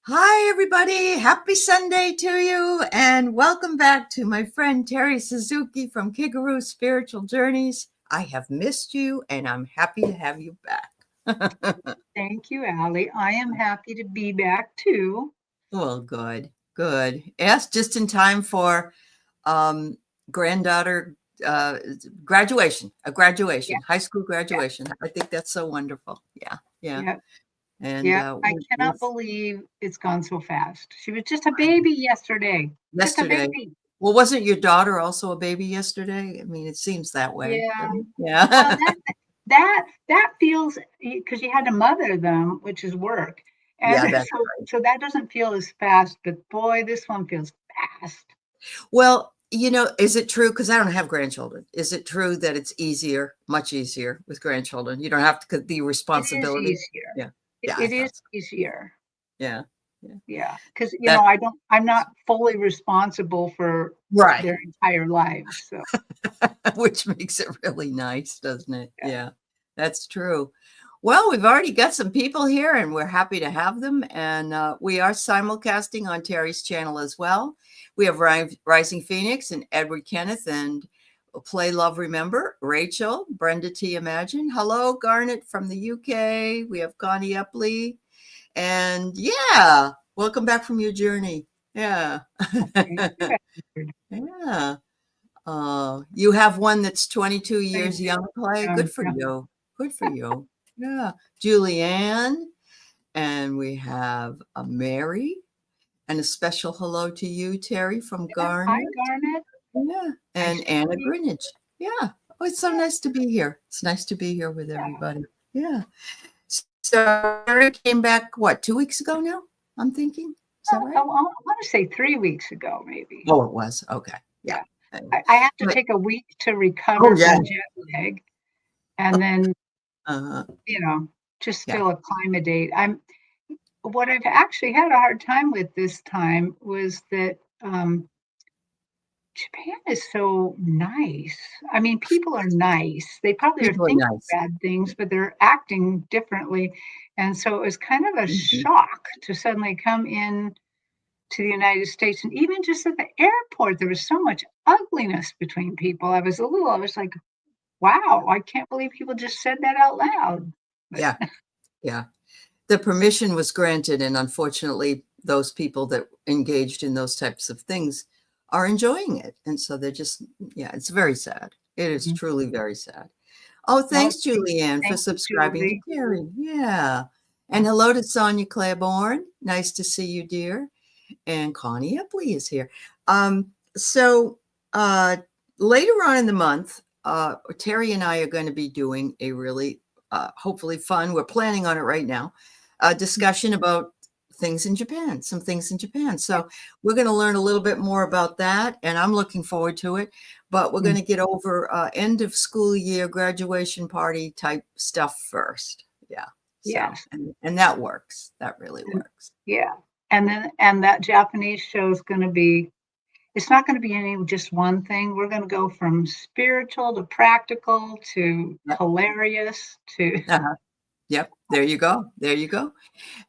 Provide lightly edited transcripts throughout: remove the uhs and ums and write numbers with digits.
Hi, everybody. Happy Sunday to you, and welcome back to my friend Terry Suzuki from Kigaroo Spiritual Journeys. I have missed you, and I'm happy to have you back. Thank you, Aley. I am happy to be back too. Well, good, good. Yes, just in time for um, granddaughter graduation, Yeah, high school yeah, graduation. I think that's so wonderful. Yeah, yeah. yeah, And yeah. I cannot believe it's gone so fast. She was just a baby yesterday. Just a yesterday. baby. Well, wasn't your daughter also a baby yesterday? I mean, it seems that way. Yeah. Well, Yeah. that feels because you had to mother them, which is work, and Yeah, that's so that doesn't feel as fast. But boy, this one feels fast. well, is it true? Because I don't have grandchildren. Is it true that it's easier, much easier with grandchildren? You don't have to the It is responsibility. easier. Yeah. It, Yeah, I it is thought so. easier. Yeah. Yeah. Yeah, because That I'm not fully responsible for right. their entire lives. So Which makes it really nice, doesn't it? yeah. Yeah, that's true. Well, we've already got some people here and we're happy to have them. And we are simulcasting on Terry's channel as well. We have Rising Phoenix and Edward Kenneth and Play Love Remember, Rachel, Brenda T. Imagine. Hello, Garnet from the UK. We have Connie Epley. And yeah, welcome back from your journey. Yeah. Thank you, Edward. Yeah. You have one that's 22 I years do. young, Clay. Good for Yeah. you. Good for you. Yeah. Julianne. And we have a Mary. And a special hello to you, Terry, from Hi, Garnet. Garnet. Yeah. Nice And to Anna see Greenwich. Yeah. Oh, it's so you. nice to be here. It's nice to be here with Yeah. everybody. Yeah. So Terry came back, what, 2 weeks ago now? I'm thinking. Is that I right? want to say 3 weeks ago, maybe. Oh, it was. Okay. Yeah. Yeah. I have to But, take a week to oh, recover yeah. from jet lag, and then Uh, you know just yeah. still acclimate. What I've actually had a hard time with this time was that Japan is so nice. I mean, people are nice. They probably are People are thinking nice. bad things, but they're acting differently. And so it was kind of a Mhm. shock to suddenly come in to the United States. And even just at the airport, there was so much ugliness between people. I was like, wow, I can't believe people just said that out loud. But Yeah, yeah. The permission was granted, and unfortunately, those people that engaged in those types of things are enjoying it. And so they're just, yeah, it's very sad. It is Mhm. truly very sad. Oh, No, thanks, Julianne, for thank you, subscribing to Julie. Terry. Yeah. And Yeah. hello to Sonia Claiborne. Nice to see you, dear. And Connie Epley is here. So uh, later on in the month, Terry and I are going to be doing a really hopefully fun, we're planning on it right now, a discussion about things in Japan, some things in Japan. So we're going to learn a little bit more about that, and I'm looking forward to it. But we're going Mm. to get over end of school year graduation party type stuff first. Yeah. So, Yes. and that works. That really And, works. yeah. And that Japanese show is going to be, it's not going to be any just one thing. We're going to go from spiritual to practical to Yep. hilarious to Uh-huh. Yep. There you go. There you go.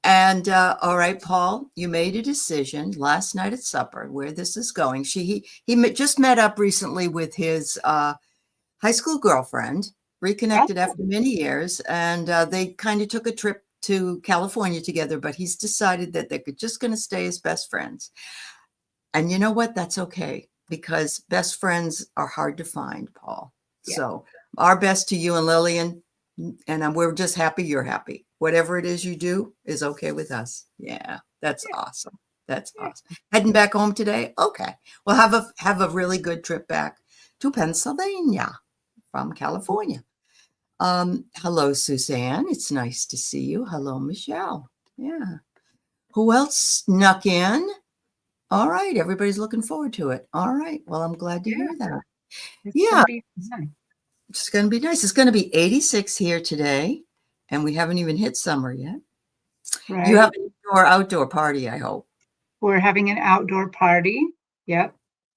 And all right, Paul, you made a decision last night at supper where this is going. Just met up recently with his high school girlfriend, reconnected oh, after many years, and they kind of took a trip to California together. But he's decided that they're just going to stay as best friends. And you know what? That's okay because best friends are hard to find, Paul. yeah. So our best to you and Lillian, and we're just happy you're happy. Whatever it is you do is okay with us. Yeah, that's awesome. That's Yeah. awesome. Heading back home today? Okay. Well, have a really good trip back to Pennsylvania from California. Hello, Suzanne. It's nice to see you. Hello, Michelle. Yeah. Who else snuck in? All right, everybody's looking forward to it. All right. Well, I'm glad to Yeah. hear that. It's going Yeah, to be fun. it's going to be nice. It's going to be 86 here today, and we haven't even hit summer yet. You have Right. an outdoor party, I hope. We're having an outdoor party. Yep.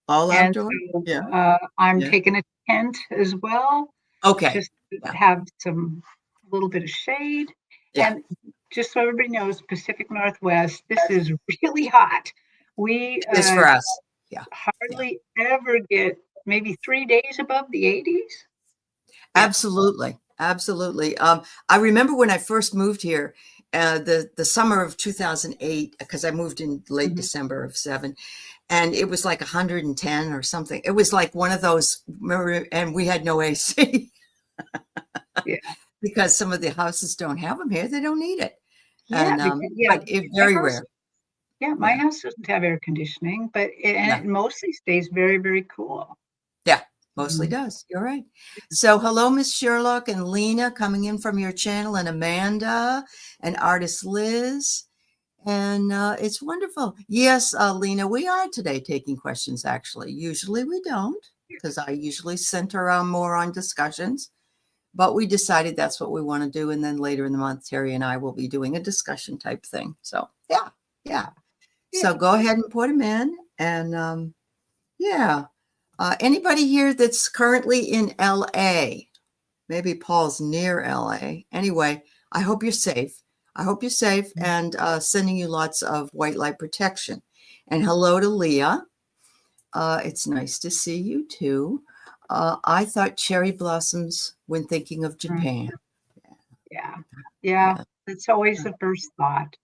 All And outdoor? so Yeah. I'm Yeah. taking a tent as well, Okay. just to Yeah. have some a little bit of shade. Yeah. And just so everybody knows, Pacific Northwest, this is really hot. We It is for us. Yeah. Yeah. hardly ever get maybe 3 days above the 80s. Yeah. Absolutely. Absolutely. I remember when I first moved here, the summer of 2008, because I moved in late December of 7, and it was like 110 or something. It was like one of those, and we had no AC. Yeah. Because some of the houses don't have them here. They don't need it. Yeah. And, but it's My very house, rare. my Yeah. house doesn't have air conditioning, but Yeah. it mostly stays very, very cool. Yeah. Mostly does. You're right. So hello, Miss Sherlock and Lena coming in from your channel, and Amanda and artist Liz. And it's wonderful. Yes, Lena, we are today taking questions, actually. Usually we don't, because I usually center more on discussions. But we decided that's what we want to do. And then later in the month, Terry and I will be doing a discussion type thing. So yeah. So go ahead and put them in. And yeah. Anybody here that's currently in LA? Maybe Paul's near LA. Anyway, I hope you're safe. I hope you're safe, and sending you lots of white light protection. And hello to Leah. It's nice to see you too. I thought cherry blossoms when thinking of Japan. Yeah. Yeah. That's always the first thought.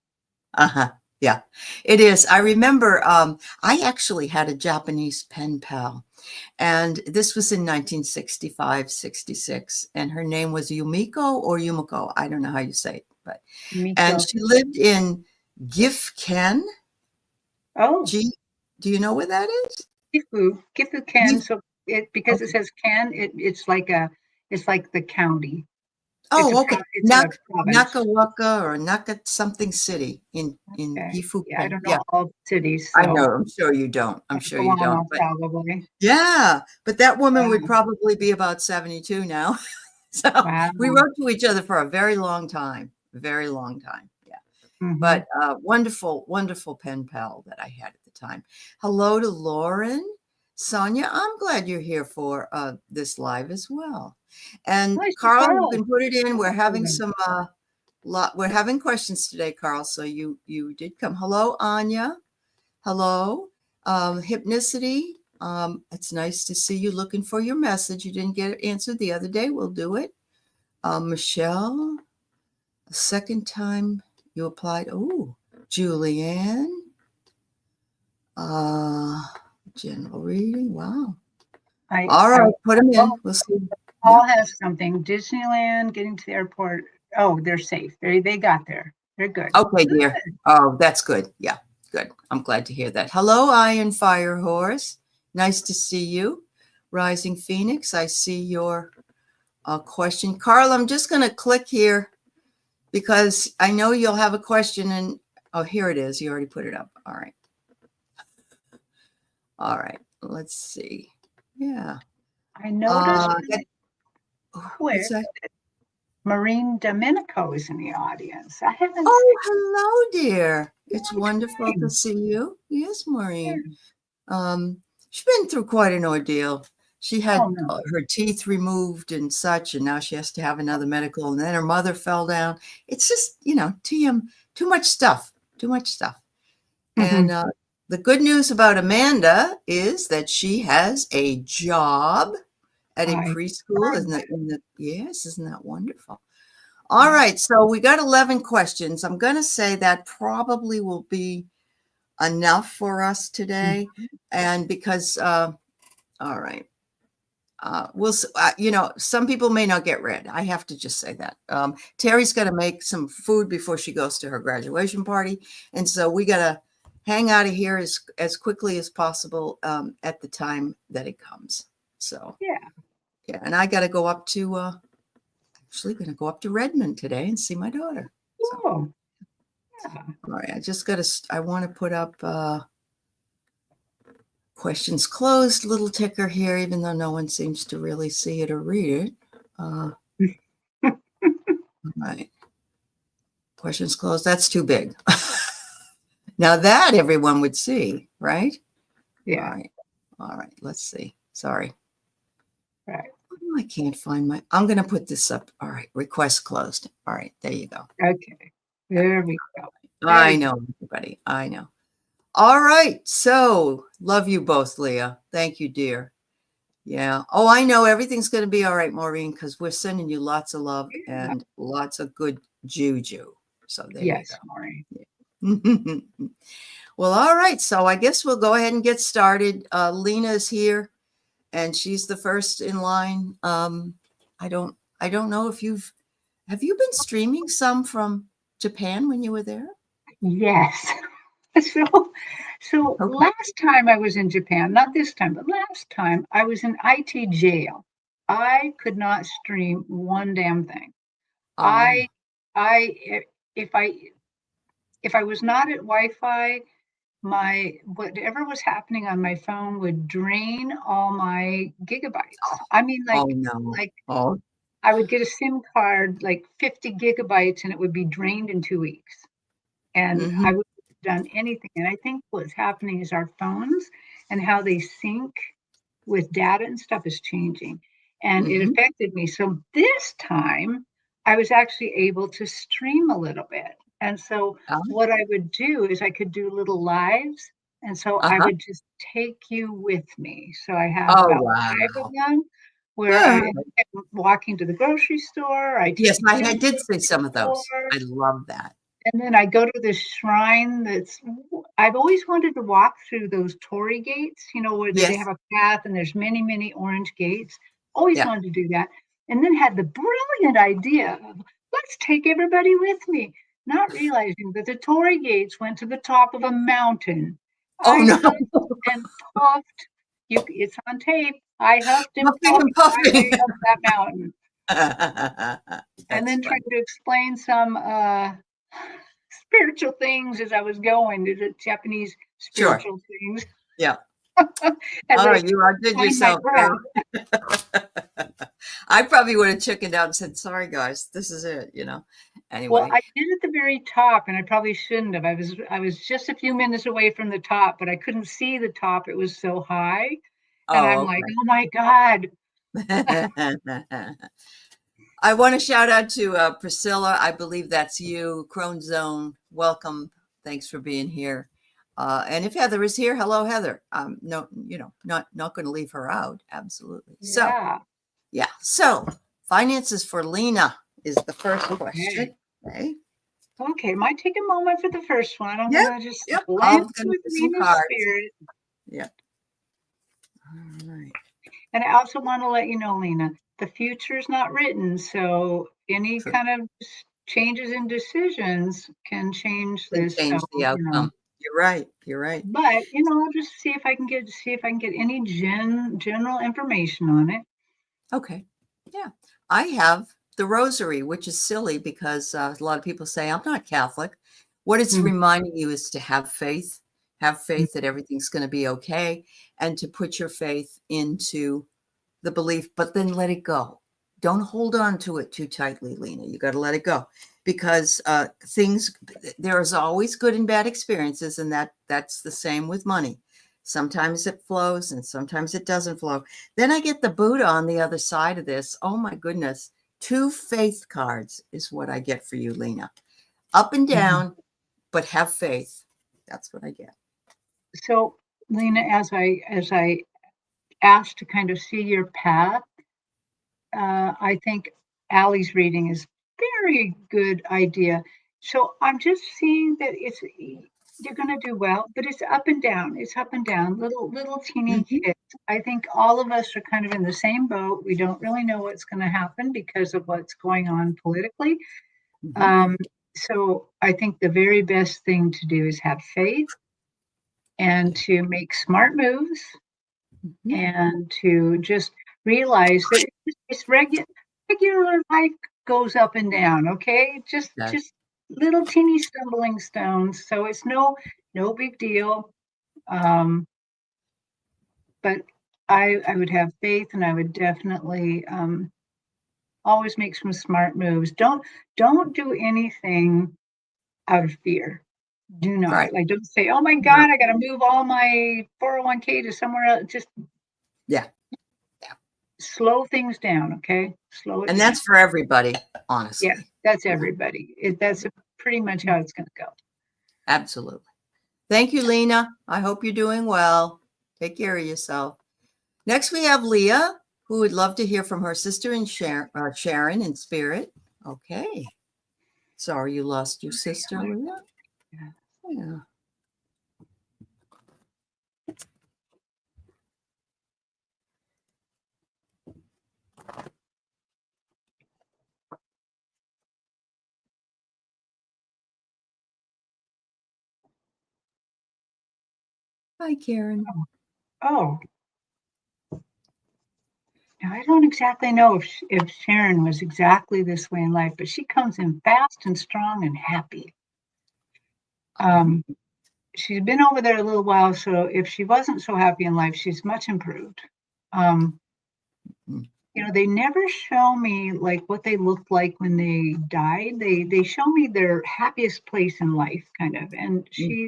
Uh-huh. Yeah, it is. I remember I actually had a Japanese pen pal, and this was in 1965, 66, and her name was Yumiko or Yumiko. I don't know how you say it, but and Miko. she lived in Gifken. Oh, Do you know where that is? Gifu can. Gif- So because it okay. says can, it's like the county. Oh, okay. It's a province. Nakawaka or Naka something city in Okay. Yeah, I Gifuken. don't know Yeah, all the cities, I so know. I'm sure you don't. I'm sure you don't. Guano But probably. yeah, but that woman would Wow. probably be about 72 now. So Wow. we wrote to each other for a very long time, very long time. Yeah. Hmm. But wonderful, wonderful pen pal that I had at the time. Hello to Lauren. Sonia, I'm glad you're here for this live as well. And Nice, Carl, you Carl. can put it in. We're having Welcome. some we're having questions today, Carl. So you did come. Hello, Anya. Hello. Hypnicity. It's nice to see you looking for your message. You didn't get it answered the other day. We'll do it. Michelle, the second time you applied. Oh, Julianne. General reading. Wow. All right, put them in. We'll see. Paul Yep. has something. Disneyland, getting to the airport. Oh, they're safe. They got there. They're good. Okay, dear. Oh, that's good. Yeah, good. I'm glad to hear that. Hello, Iron Fire Horse. Nice to see you. Rising Phoenix, I see your question. Carl, I'm just going to click here because I know you'll have a question. And oh, here it is. You already put it up. All right. All right. Let's see. Yeah. I noticed What's quick that? Marine Domenico is in the audience. I haven't Oh, seen hello, dear. It's long wonderful to time. see you. Yes, Yeah. Maureen. She's been through quite an ordeal. She Oh had no. her teeth removed and such, and now she has to have another medical. And then her mother fell down. It's just, too much stuff, too much stuff. Hmm. And the good news about Amanda is that she has a job at a I preschool. Yes, isn't that wonderful? All yeah. right, so we got 11 questions. I'm going to say that probably will be enough for us today. And because, all right, some people may not get read. I have to just say that. Terry's got to make some food before she goes to her graduation party. And so we got to hang out of here as quickly as possible at the time that it comes. So, yeah, and I got to go up to, actually going to go up to Redmond today and see my daughter. So, Oh, yeah. all right, I want to put up questions closed little ticker here, even though no one seems to really see it or read it. All right. Questions closed. That's too big. Now that everyone would see, right? Yeah. All right. All right. Let's see. Sorry. Right. Oh, I can't find I'm going to put this up. All right. Request closed. All right. There you go. Okay. There we go. I know, everybody. I know. All right. So love you both, Leah. Thank you, dear. Yeah. Oh, I know everything's going to be all right, Maureen, because we're sending you lots of love and lots of good juju. So there you Yes, Maureen. go. Well, all right. So I guess we'll go ahead and get started. Lena's here, and she's the first in line. I don't know if have you been streaming some from Japan when you were there? Yes. So Okay. last time I was in Japan, not this time, but last time I was in IT jail. I could not stream one damn thing. Oh. I I if I was not at Wi-Fi, my whatever was happening on my phone would drain all my gigabytes. I mean, Oh no. like Oh. I would get a SIM card, like 50 gigabytes, and it would be drained in 2 weeks. And I Mm-hmm. wouldn't have done anything. And I think what's happening is our phones and how they sync with data and stuff is changing. And it Mm-hmm. affected me. So this time I was actually able to stream a little bit. And so what I would do is I could do little lives. And so I Uh-huh. would just take you with me. So I have Oh about five of wow. them where Good. I'm walking to the grocery store. I Yes, take you to I the did see grocery some of those. store. I love that. And then I go to this shrine that's I've always wanted to walk through those torii gates, where they Yes. have a path and there's many, many orange gates. Always Yeah. wanted to do that. And then had the brilliant idea of let's take everybody with me, not realizing that the torii gates went to the top of a mountain. Oh I no. huffed and puffed. It's on tape. I huffed and Puffing puffed and my puffing. way up that mountain. And That's then funny. trying to explain some spiritual things as I was going, the Japanese Sure. spiritual things, Yeah. as Oh, I you outdid find my yourself, babe. breath. I probably would have chickened out and said, sorry guys, this is it. Well, Anyway. I did at the very top, and I probably shouldn't have. I was just a few minutes away from the top, but I couldn't see the top. It was so high. And I'm Oh, like, oh my God. okay. I want to shout out to Priscilla. I believe that's you. Crone Zone, welcome. Thanks for being here. And if Heather is here, hello, Heather. No, not going to leave her out. Absolutely. So, Yeah. yeah. So, finances for Lena is the first Okay. question. Okay. Okay. Might take a moment for the first one. I'm Yep. going to just Yep. blend I'm going to with do some Nina's cards. spirit. Yep. All right. And I also want to let you know, Lena, the future is not written. So any True. kind of changes in decisions can change Can this. So, change the outcome. You're right. You're right. but I'll just see if I can get any general information on it. Okay. Yeah. I have the rosary, which is silly because a lot of people say, I'm not Catholic. What it's Mm, reminding you is to have faith mm, that everything's going to be okay, and to put your faith into the belief, but then let it go. Don't hold on to it too tightly, Lena. You got to let it go because there is always good and bad experiences, and that's the same with money. Sometimes it flows and sometimes it doesn't flow. Then I get the Buddha on the other side of this. Oh my goodness. 2 faith cards is what I get for you, Lena. Up and mhm. down, but have faith. That's what I get. So, Lena, as I asked to kind of see your path, I think Allie's reading is very good idea. So I'm just seeing that you're going to do well, but it's up and down. It's up and down, little teeny Mhm, hits. I think all of us are kind of in the same boat. We don't really know what's going to happen because of what's going on politically. mhm, Um, so I think the very best thing to do is have faith and yeah, to make smart moves mhm, and to just realize that it's regular life goes up and down, okay? yeah. Just little teeny stumbling stones. So it's no big deal. Um, but I would have faith and I would definitely always make some smart moves. Don't do anything out of fear. Do Right. not. Like don't say, oh my No. God, I gotta move all my 401k to somewhere else. Just Yeah. Yeah. slow things down, okay? Slow it And down. that's for everybody, Yeah, honestly. that's Yeah. everybody. That's a pretty much how it's going to go. Absolutely. Thank you, Lena. I hope you're doing well. Take care of yourself. Next, we have Leah, who would love to hear from her sister and Sharon in spirit. Okay. Sorry you lost your sister, Leah. Yeah. Hi, Karen. Oh. Now, I don't exactly know if Sharon was exactly this way in life, but she comes in fast and strong and happy. She's been over there a little while, so if she wasn't so happy in life, she's much improved. They never show me like what they looked like when they died. They show me their happiest place in life, kind of. And she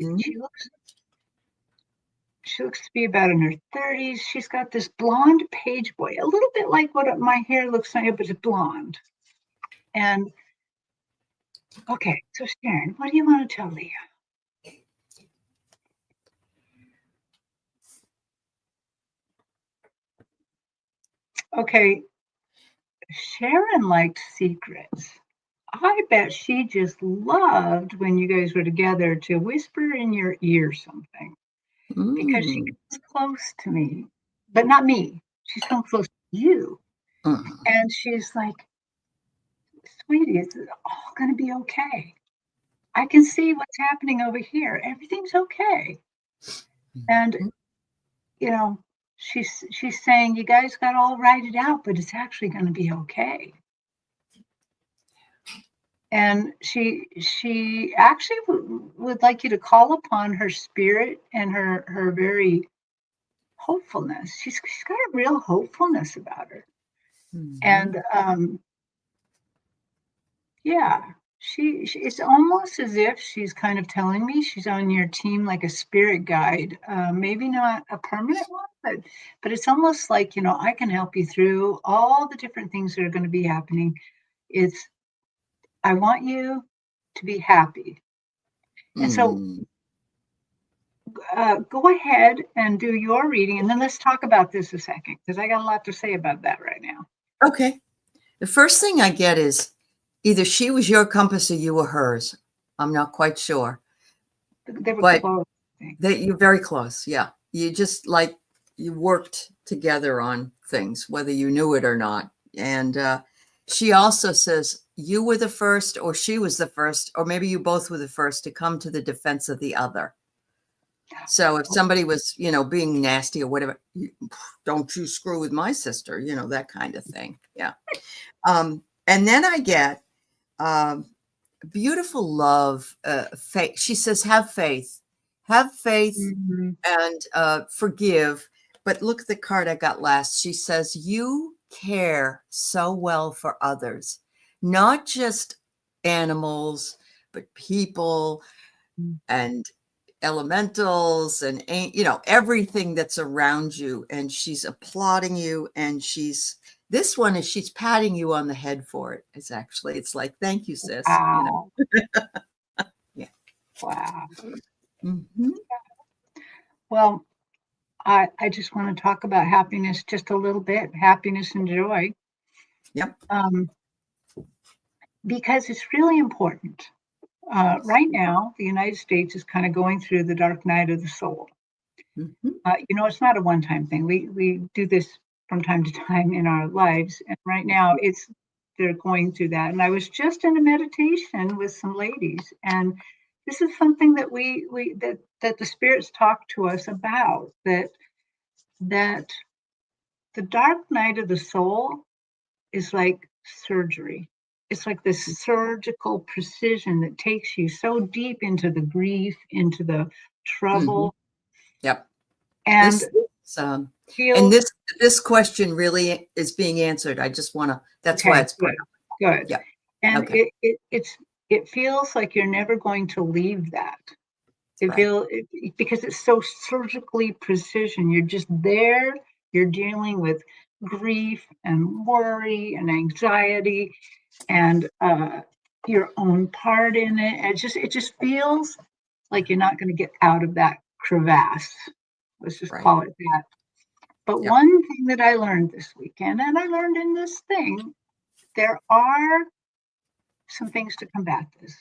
looks to be about in her 30s. She's got this blonde page boy, a little bit like what my hair looks like, but it's blonde. And okay, so Sharon, what do you want to tell Leah? Okay, Sharon liked secrets. I bet she just loved when you guys were together to whisper in your ear something because she comes close to me, but not me. She's come close to you. And she's like, sweetie, it's all going to be okay. I can see what's happening over here. Everything's okay. And, she's saying, you guys got all write it out, but it's actually going to be okay. And she actually would like you to call upon her spirit and her very hopefulness. She's got a real hopefulness about her. And it's almost as if she's kind of telling me she's on your team like a spirit guide. Maybe not a permanent one, but it's almost like, I can help you through all the different things that are going to be happening. I want you to be happy. And so go ahead and do your reading, and then let's talk about this a second, because I got a lot to say about that right now. Okay. The first thing I get is either she was your compass or you were hers. I'm not quite sure. They were close. You're very close. Yeah. You just you worked together on things, whether you knew it or not. And she also says you were the first, or she was the first, or maybe you both were the first to come to the defense of the other. So if somebody was, being nasty or whatever, don't you screw with my sister, that kind of thing. Yeah. And then I get beautiful love, faith. She says, have faith and forgive. But look at the card I got last. She says, you care so well for others, not just animals, but people and elementals and everything that's around you. And she's applauding you, and she's patting you on the head for it. It's like, thank you, sis. Wow. Yeah. Wow. Well, I just want to talk about happiness just a little bit, happiness and joy. Yep. Because it's really important. Right now, the United States is kind of going through the dark night of the soul. It's not a one-time thing. We do this from time to time in our lives, and right now they're going through that. And I was just in a meditation with some ladies, and this is something that that the spirits talk to us about, that the dark night of the soul is like surgery. It's like this surgical precision that takes you so deep into the grief, into the trouble. Yep. And this question really is being answered. I just want to, that's why it's good. Yeah. And okay. It feels like you're never going to leave that. Because it's so surgically precision. You're just there. You're dealing with grief and worry and anxiety, and your own part in it. It just feels like you're not going to get out of that crevasse. Let's just Right. call it that. But Yep. one thing that I learned this weekend, and I learned in this thing, there are some things to combat this,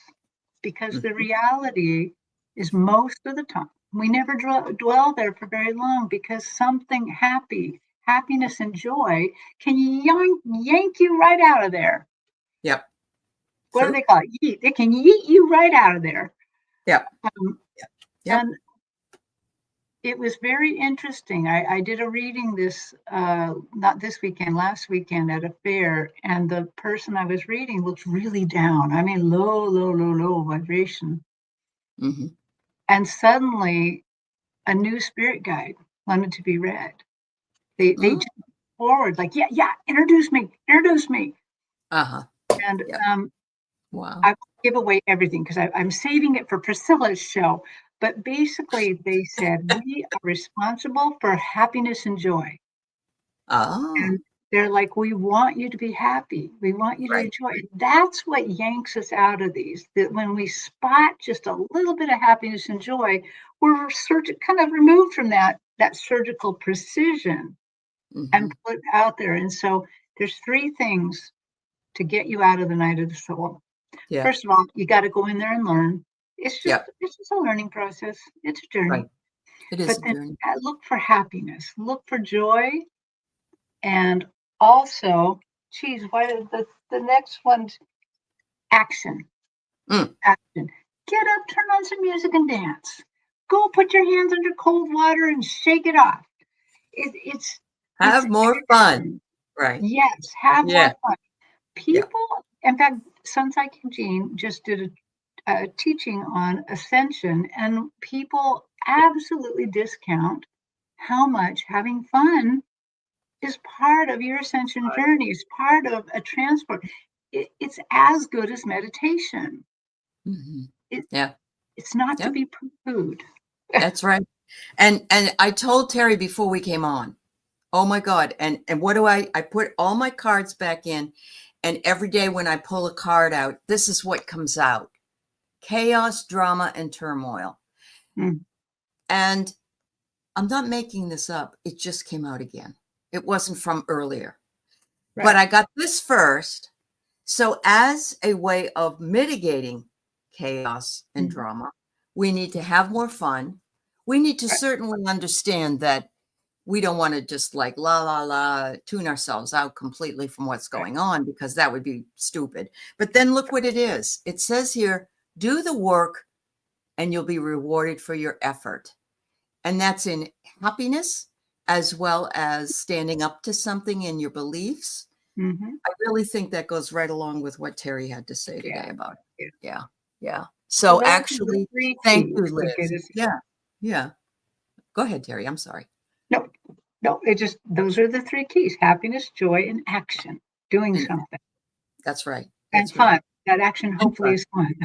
because the Mhm. reality is most of the time we never dwell there for very long, because something happiness and joy can yank you right out of there. Yep. What do True. they call it? Yeet. It can yeet you right out of there. Yep. Um, Yep. Yep. and it was very interesting. I did a reading not this weekend, last weekend at a fair, and the person I was reading looked really down. I mean, low vibration. Hmm. And suddenly a new spirit guide wanted to be read. They Mm. jumped forward, like, yeah, introduce me. Uh-huh. And Yep. Wow. I won't give away everything because I'm saving it for Priscilla's show. But basically, they said, we are responsible for happiness and joy. Oh, And they're like, we want you to be happy. We want you to right. enjoy it. That's what yanks us out of these. That when we spot just a little bit of happiness and joy, we're kind of removed from that surgical precision and Hmm. put out there. And so there's three things to get you out of the night of the soul. Yeah. First of all, you got to go in there and learn. Yep. It's just a learning process. It's a Right. journey. It is But a then journey. look for happiness, look for joy, and also, geez, why did the next one's action? Mm. Action. Get up, turn on some music, and dance. Go put your hands under cold water and shake it off. It's Have more fun. action. Right. Yes, have more Yeah. fun. Yeah. People, in fact, Sunsai Jean just did a teaching on ascension, and people absolutely discount how much having fun is part of your ascension journey. It's part of a transport. It's as good as meditation. Hmm. It, Yeah. it's not to Yep. be poo-pooed. That's right. And I told Terry before we came on, oh my God. And what do I put all my cards back in, and every day when I pull a card out, this is what comes out. Chaos, drama, and turmoil. Mm, And I'm not making this up. It just came out again. It wasn't from earlier. But right, I got this first. So, as a way of mitigating chaos and mm, drama, we need to have more fun. We need to right, certainly understand that we don't want to just like la la la tune ourselves out completely from what's right. going on, because that would be stupid. But then look what it is. It says here, do the work and you'll be rewarded for your effort. And that's in happiness as well as standing up to something in your beliefs. Hmm. I really think that goes right along with what Terry had to say Yeah, today about it. yeah. Yeah. Yeah. So So those are the actually, three thank you, keys to get Liz. us. Yeah. Yeah. Go ahead, Terry. I'm sorry. No, no, it just those are the three keys: happiness, joy, and action. Doing And something. that's right. And That's right. fun. That action And hopefully fun. is fun.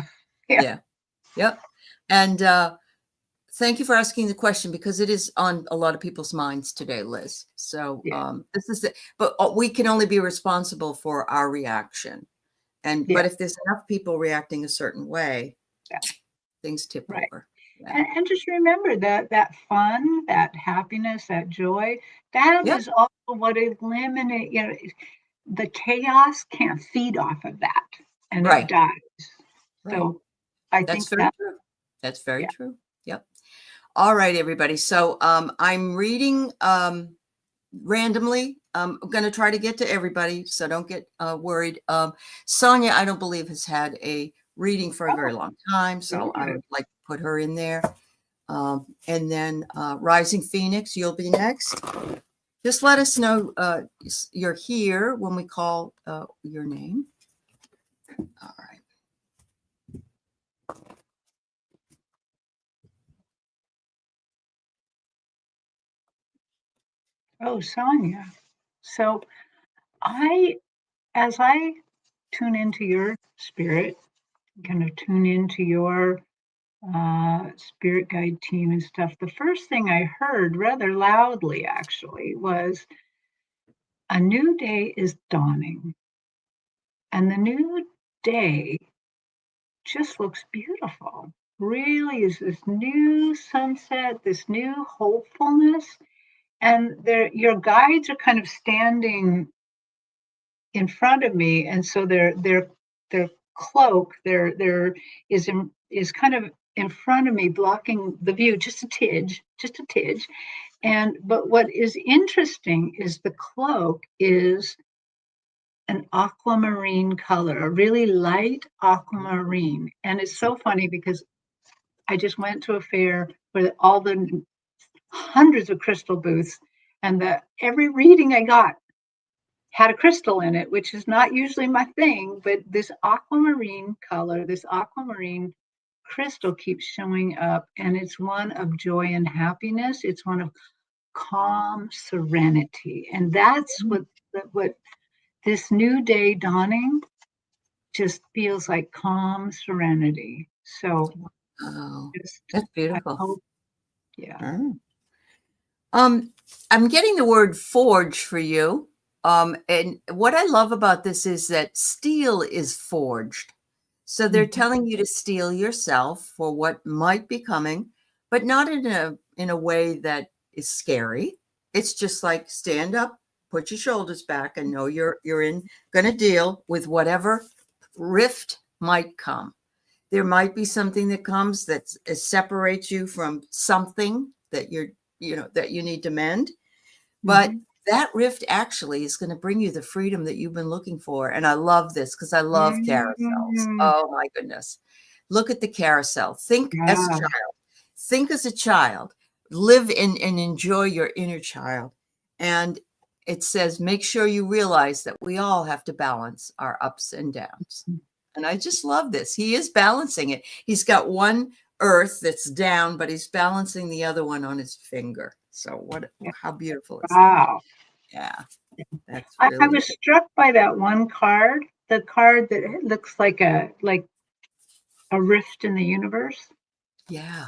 Yeah, Yeah. Yep. And thank you for asking the question, because it is on a lot of people's minds today, Liz. So yeah, this is it. But we can only be responsible for our reaction. And yeah, but if there's enough people reacting a certain way, yeah, things tip right. over. Yeah. And just remember that fun, that happiness, that joy, that Yep. is also what eliminate, the chaos can't feed off of that and it Right. dies. Right. So I That's think very that, true. That's very yeah, true. Yep. All right, everybody. So I'm reading randomly. I'm going to try to get to everybody, so don't get worried. Sonia, I don't believe, has had a reading for a very oh, long time, so I good. would like to put her in there. And then Rising Phoenix, you'll be next. Just let us know you're here when we call your name. All right. Oh, Sonia. So as I tune into your spirit, kind of tune into your spirit guide team and stuff, the first thing I heard rather loudly actually was a new day is dawning. And the new day just looks beautiful. Really is this new sunset, this new hopefulness. And your guides are kind of standing in front of me, and so their cloak, is kind of in front of me, blocking the view just a tidge, just a tidge. And but what is interesting is the cloak is an aquamarine color, a really light aquamarine. And it's so funny because I just went to a fair where all the hundreds of crystal booths, and every reading I got had a crystal in it, which is not usually my thing, but this aquamarine color, this aquamarine crystal keeps showing up, and it's one of joy and happiness. It's one of calm serenity. And that's what this new day dawning just feels like, calm serenity. So Oh, just, that's I beautiful. hope, yeah. Oh. I'm getting the word forge for you. And what I love about this is that steel is forged. So they're Mhm. telling you to steel yourself for what might be coming, but not in a way that is scary. It's just like stand up, put your shoulders back, and know you're in going to deal with whatever rift might come. There might be something that comes that separates you from something that that you need to mend, but Mhm. that rift actually is going to bring you the freedom that you've been looking for. And I love this because I love carousels. Mm, Oh my goodness. Look at the carousel. Think as a yeah. child. Think as a child. Live in and enjoy your inner child. And it says, make sure you realize that we all have to balance our ups and downs. And I just love this. He is balancing it. He's got one earth that's down, but he's balancing the other one on his finger. So how beautiful is that? Wow. Yeah, that's I really was struck by that one card, the card that looks like a rift in the universe. yeah.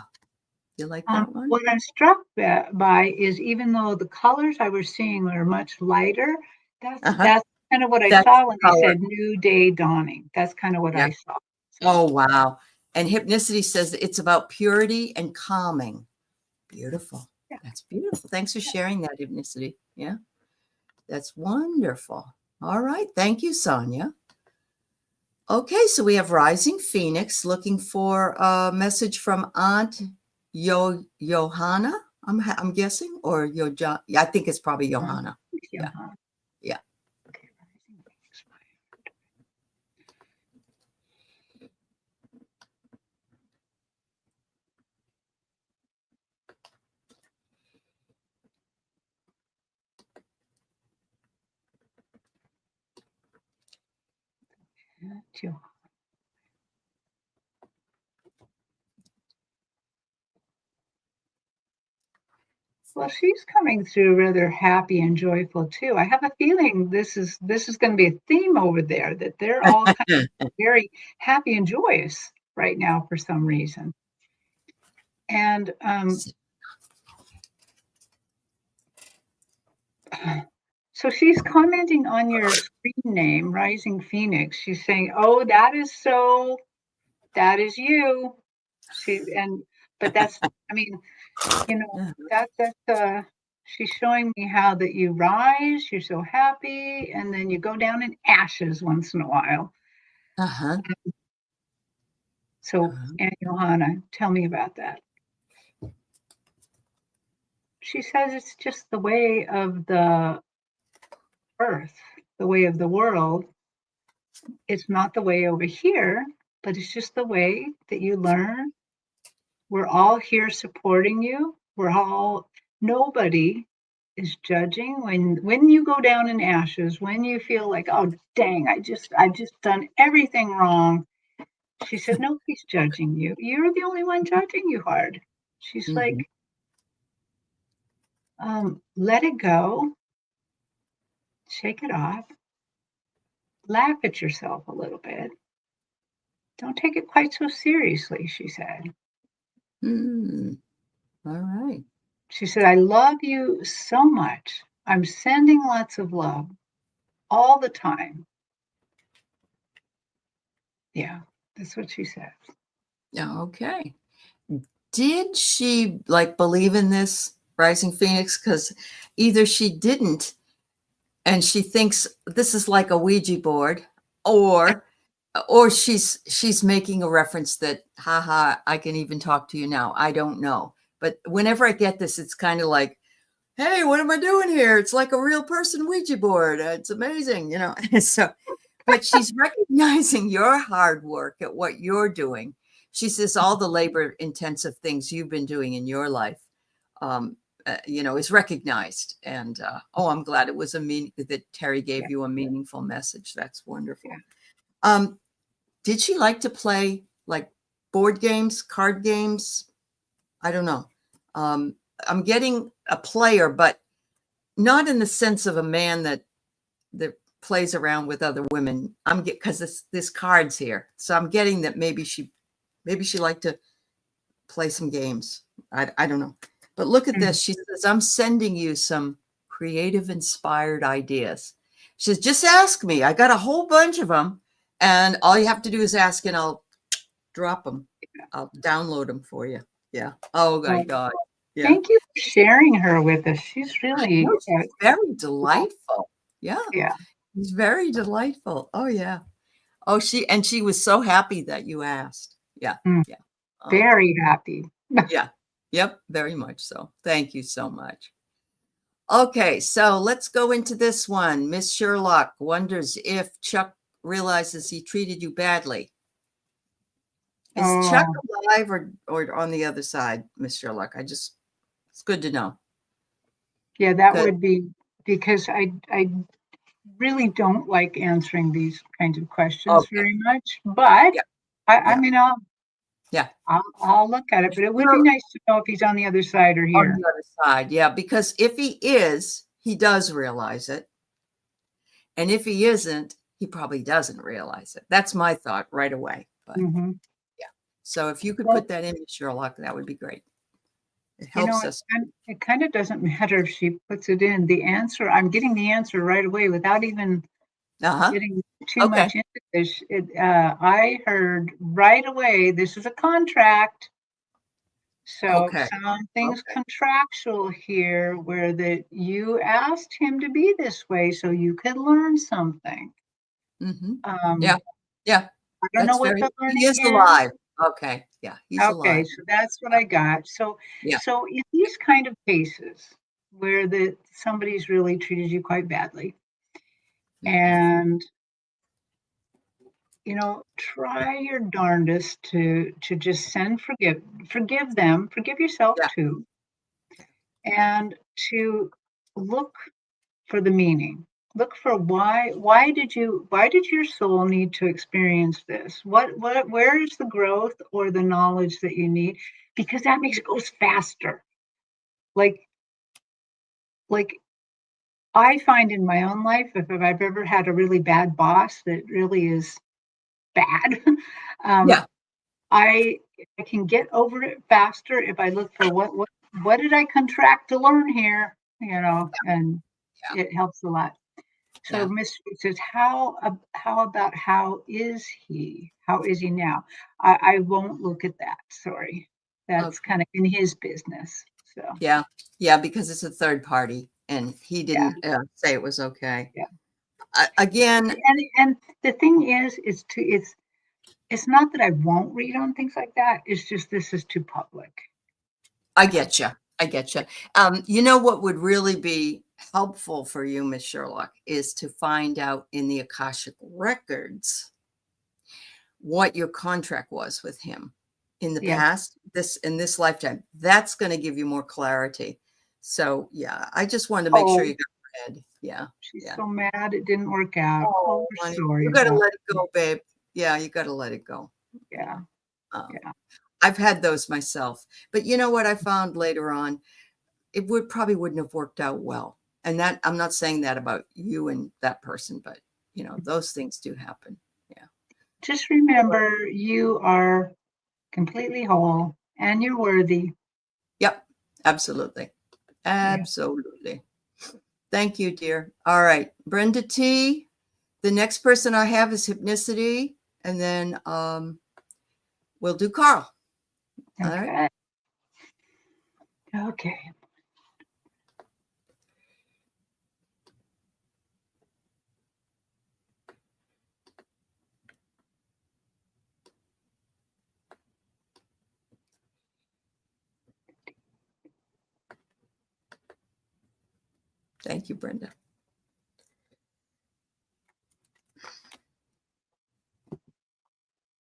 You like that one? What I'm struck by is, even though the colors I was seeing were much lighter, Uh-huh. that's kind of what I That's saw the when they color. said new day dawning. That's kind of what Yeah. I saw. So Oh, wow. And hypnicity says it's about purity and calming. Beautiful. yeah. That's beautiful. Thanks for sharing that, hypnicity. Yeah, that's wonderful. All right. Thank you, Sonia. Okay, so we have Rising Phoenix looking for a message from Aunt Johanna. I'm guessing, or yeah, I think it's probably Johanna. Yeah, Yeah, huh? yeah. Okay. Rising. Well, she's coming through rather happy and joyful too. I have a feeling this is going to be a theme over there, that they're all kind of very happy and joyous right now for some reason. And so she's commenting on your screen name, Rising Phoenix. She's saying, "Oh, that is you." But I mean, that's she's showing me how that you rise, you're so happy, and then you go down in ashes once in a while. Uh-huh. So, Uh-huh. Aunt Johanna, tell me about that. She says it's just the way of the earth, the way of the world. It's not the way over here, but it's just the way that you learn. We're all here supporting you. Nobody is judging when you go down in ashes, when you feel like, oh dang, I've just done everything wrong. She said, nobody's judging you. You're the only one judging you hard. She's like, Mhm. let it go, shake it off, laugh at yourself a little bit. Don't take it quite so seriously, she said. Mm. All right. She said, I love you so much. I'm sending lots of love all the time. Yeah. That's what she says. Okay. Did she like believe in this rising phoenix? Because either she didn't and she thinks this is like a Ouija board, or she's making a reference that, haha, I can even talk to you now. I don't know. But whenever I get this, it's kind of like, hey, what am I doing here? It's like a real person Ouija board. It's amazing, you know. So, but she's recognizing your hard work at what you're doing. She says all the labor intensive things you've been doing in your life, you know, is recognized. And I'm glad it was that Terry gave you a meaningful message. That's wonderful. Did she like to play like board games, card games? I don't know. I'm getting a player, but not in the sense of a man that plays around with other women. Because this card's here, so I'm getting that maybe she liked to play some games. I don't know. But look at this. She says, I'm sending you some creative, inspired ideas. She says, just ask me. I got a whole bunch of them. And all you have to do is ask, and I'll drop them. I'll download them for you. Yeah. Oh, my God. Yeah. Thank you for sharing her with us. She's really she's very delightful. Yeah. Yeah. She's very delightful. Oh, yeah. Oh, she was so happy that you asked. Yeah. Yeah. Very happy. Yeah. Yep. Very much so. Thank you so much. Okay. So let's go into this one. Miss Sherlock wonders if Chuck realizes he treated you badly. Is Chuck alive or on the other side, Miss Sherlock? It's good to know. Yeah, that would be, because I really don't like answering these kinds of questions very much. But I mean, I'll look at it. But it would be nice to know if he's on the other side or here. On the other side, yeah. Because if he is, he does realize it. And if he isn't, he probably doesn't realize it. That's my thought right away. But yeah. So if you could put that in, Sherlock, that would be great. It helps us. It kind of doesn't matter if she puts it in. The answer, I'm getting the answer right away without even getting too much into this. I heard right away, this is a contract. So something's contractual here, where that you asked him to be this way so you could learn something. Yeah. Yeah. I don't know what the learning is. He is alive. Okay. Yeah. He's alive. Okay. So that's what I got. So, so in these kind of cases where somebody's really treated you quite badly, and you know, try your darndest to just forgive them, forgive yourself too, and to look for the meaning. Look for why did your soul need to experience this? Where is the growth or the knowledge that you need? Because that makes it goes faster. Like I find in my own life, if I've ever had a really bad boss that really is bad, I can get over it faster if I look for what did I contract to learn here, you know, and it helps a lot. So Miss says, how about how is he? How is he now? I won't look at that. Sorry. That's kind of in his business. So yeah, because it's a third party and he didn't say it was okay. Yeah. Again, and the thing is it's not that I won't read on things like that. It's just this is too public. I get you. You know what would really be helpful for you, Miss Sherlock, is to find out in the Akashic records what your contract was with him in the past, in this lifetime. That's going to give you more clarity. So I just wanted to make sure you got read. Yeah. She's so mad it didn't work out. Sorry. You got to let it go, babe. Yeah, you got to let it go. Yeah. I've had those myself. But you know what I found later on? It probably wouldn't have worked out well. And that I'm not saying that about you and that person, but you know, those things do happen. Yeah. Just remember, you are completely whole and you're worthy. Yep. Absolutely. Absolutely. Thank you, dear. All right. Brenda T. The next person I have is Hypnicity. And then we'll do Carl. All right. Okay. Thank you, Brenda.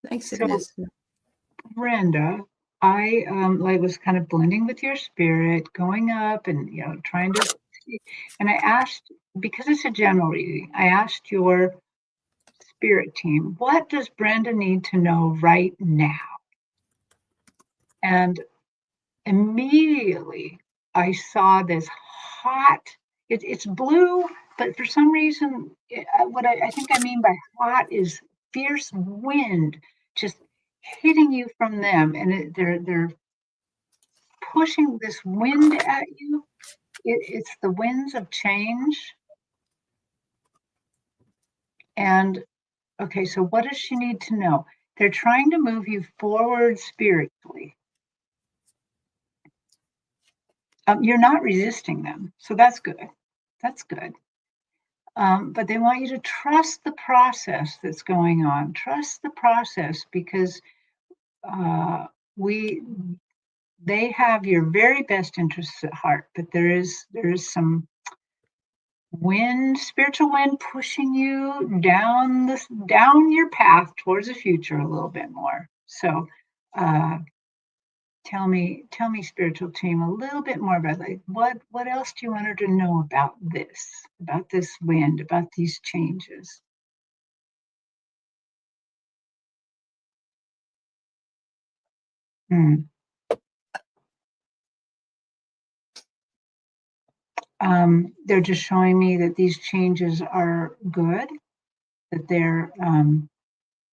Thanks, Agnes. So, Brenda, I was kind of blending with your spirit, going up and trying to see. And I asked, because it's a general reading, I asked your spirit team, what does Brenda need to know right now? And immediately I saw this hot, it's blue, but for some reason, what I think I mean by hot is fierce wind just hitting you from them. And they're pushing this wind at you. It's the winds of change. And okay, so what does she need to know? They're trying to move you forward spiritually. You're not resisting them, so that's good. That's good. But they want you to trust the process that's going on. Trust the process because they have your very best interests at heart. But there is some wind, spiritual wind, pushing you down your path towards the future a little bit more. So, tell me, spiritual team, a little bit more about what else do you want her to know about this wind, about these changes? Hmm. They're just showing me that these changes are good, that they're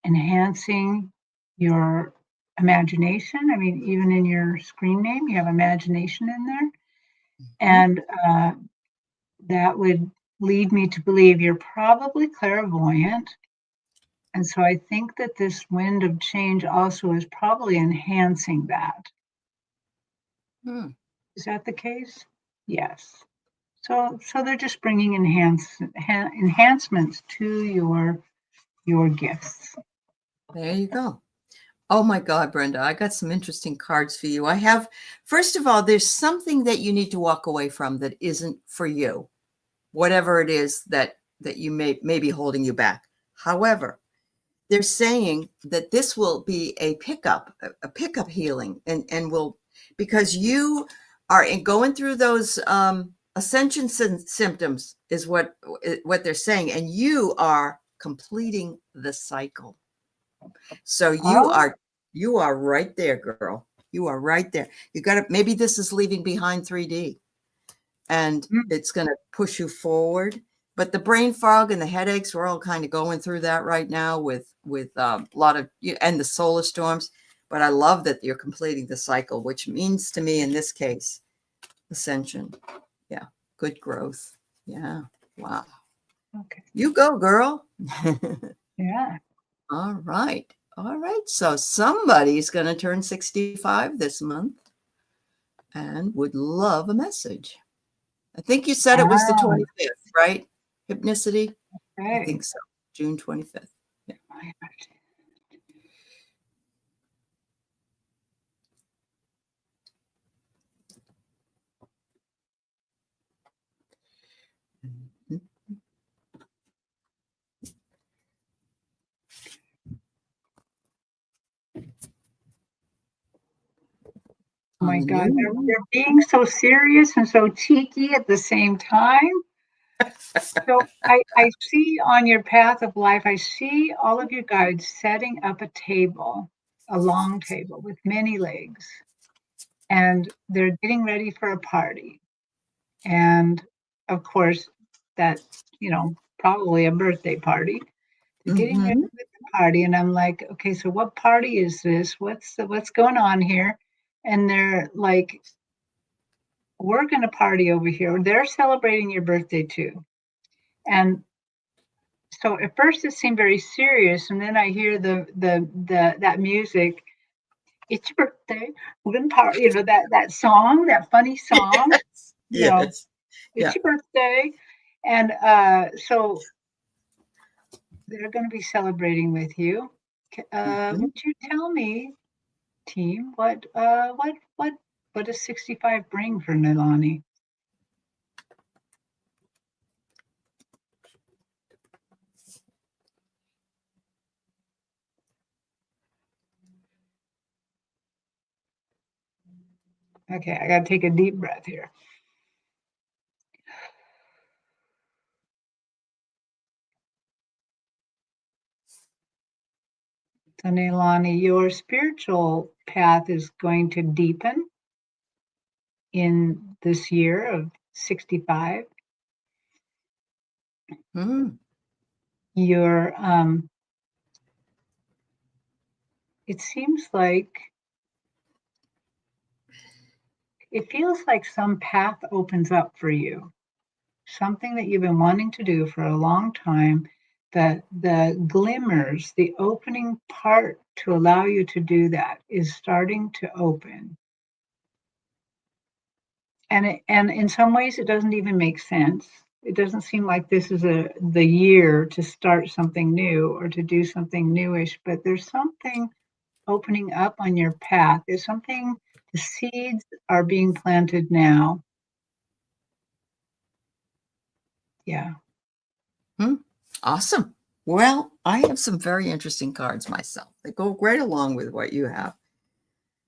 enhancing your imagination. I mean, even in your screen name, you have imagination in there. And that would lead me to believe you're probably clairvoyant. And so I think that this wind of change also is probably enhancing that. Is that the case? Yes. So they're just bringing enhancements to your gifts. There you go. Oh my God, Brenda, I got some interesting cards for you. I have, first of all, there's something that you need to walk away from that isn't for you, whatever it is that you may be holding you back. However, they're saying that this will be a pickup healing, and will, because you are going through those ascension symptoms is what they're saying, and you are completing the cycle. So you are right there, girl. You are right there. You got to, maybe this is leaving behind 3D, and it's going to push you forward. But the brain fog and the headaches, we're all kind of going through that right now with a lot of, and the solar storms. But I love that you're completing the cycle, which means to me in this case, ascension. Yeah. Good growth. Yeah. Wow. Okay. You go, girl. Yeah. All right. All right. So somebody's going to turn 65 this month and would love a message. I think you said it was the 25th, right? Hypnicity? Okay. I think so. June 25th. Yeah. Oh my God, they're being so serious and so cheeky at the same time. So I see on your path of life, I see all of your guides setting up a table, a long table with many legs, and they're getting ready for a party. And of course, that, probably a birthday party. They're getting ready with the party, and I'm like, okay, so what party is this? What's going on here? And they're like, we're going to party over here. They're celebrating your birthday too. And so at first it seemed very serious, and then I hear that music, it's your birthday. We're gonna party. You know that song, that funny song. Yes. You know, Yes. it's Yeah. your birthday, and so they're going to be celebrating with you. Mhm. Would you tell me, team, what does 65 bring for Nilani? Okay, I got to take a deep breath here. So, Nilani, your spiritual path is going to deepen in this year of 65. Mm. Your it seems like it feels like some path opens up for you, something that you've been wanting to do for a long time. The glimmers, the opening part to allow you to do that is starting to open. And in some ways it doesn't even make sense. It doesn't seem like this is the year to start something new or to do something newish, but there's something opening up on your path. There's something, the seeds are being planted now. Yeah. Awesome. Well, I have some very interesting cards myself. They go right along with what you have.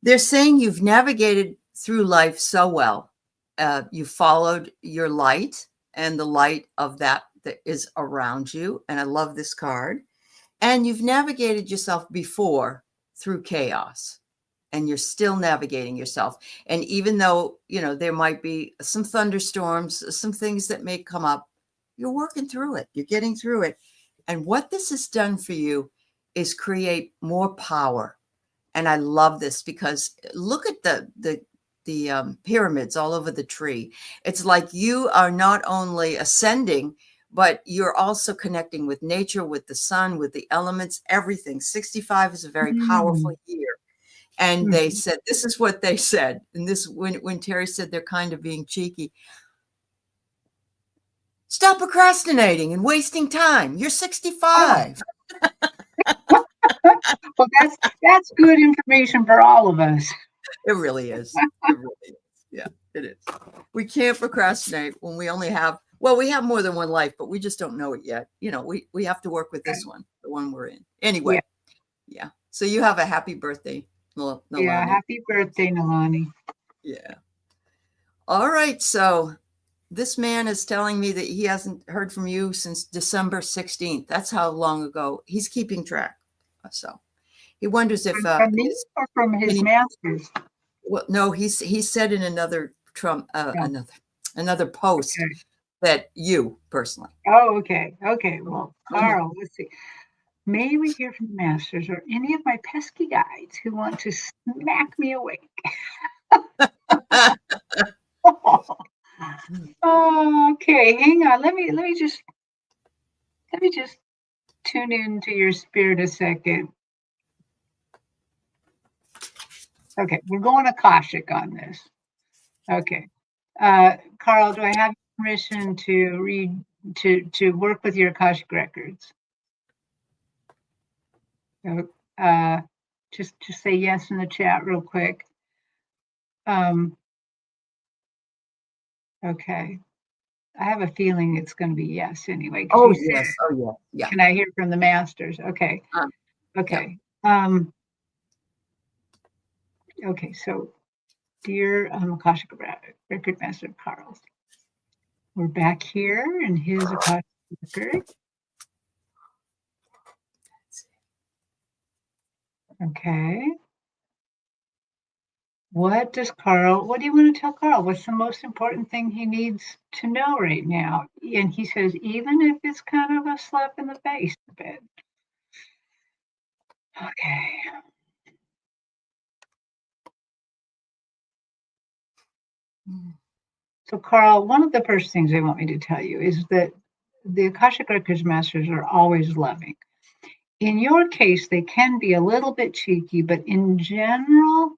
They're saying you've navigated through life so well. You followed your light and the light of that is around you. And I love this card. And you've navigated yourself before through chaos, and you're still navigating yourself. And even though, there might be some thunderstorms, some things that may come up, you're working through it. You're getting through it. And what this has done for you is create more power. And I love this because look at the pyramids all over the tree. It's like you are not only ascending, but you're also connecting with nature, with the sun, with the elements, everything. 65 is a very powerful Mm. year. And they Mhm. said, this is what they said. And this, when Terry said they're kind of being cheeky, stop procrastinating and wasting time. You're Oh, 65. well, that's good information for all of us. It really is. It really is. Yeah, it is. We can't procrastinate when we only have, well, we have more than one life, but we just don't know it yet. We have to work with this one, the one we're in. Yeah, Anyway, yeah. So you have a happy birthday, yeah. Nalani. Happy birthday, Nilani. Yeah. All right. So this man is telling me that he hasn't heard from you since December 16th. That's how long ago he's keeping track. So he wonders if From me his or from his any masters? well, no, he said in another Yeah. another post Okay. that you personally. Oh, okay. Okay. Well, Mhm. Carl, let's see. May we hear from the masters or any of my pesky guides who want to smack me awake? Okay, hang on. Let me just tune into your spirit a second. Okay, we're going Akashic on this. Okay. Carl, do I have permission to read to work with your Akashic records? So, just say yes in the chat real quick. Okay. I have a feeling it's going to be yes anyway, because Oh you said, yes. Oh yeah. Yeah. can I hear from the masters? Okay. Um, yeah. Okay. Okay. So, dear Akashic record master Carl, we're back here in his Akashic record. Okay. What do you want to tell Carl? What's the most important thing he needs to know right now? And he says, even if it's kind of a slap in the face a bit. Okay. Mm. So, Carl, one of the first things they want me to tell you is that the Akashic Records Masters are always loving. in your case, they can be a little bit cheeky, but in general,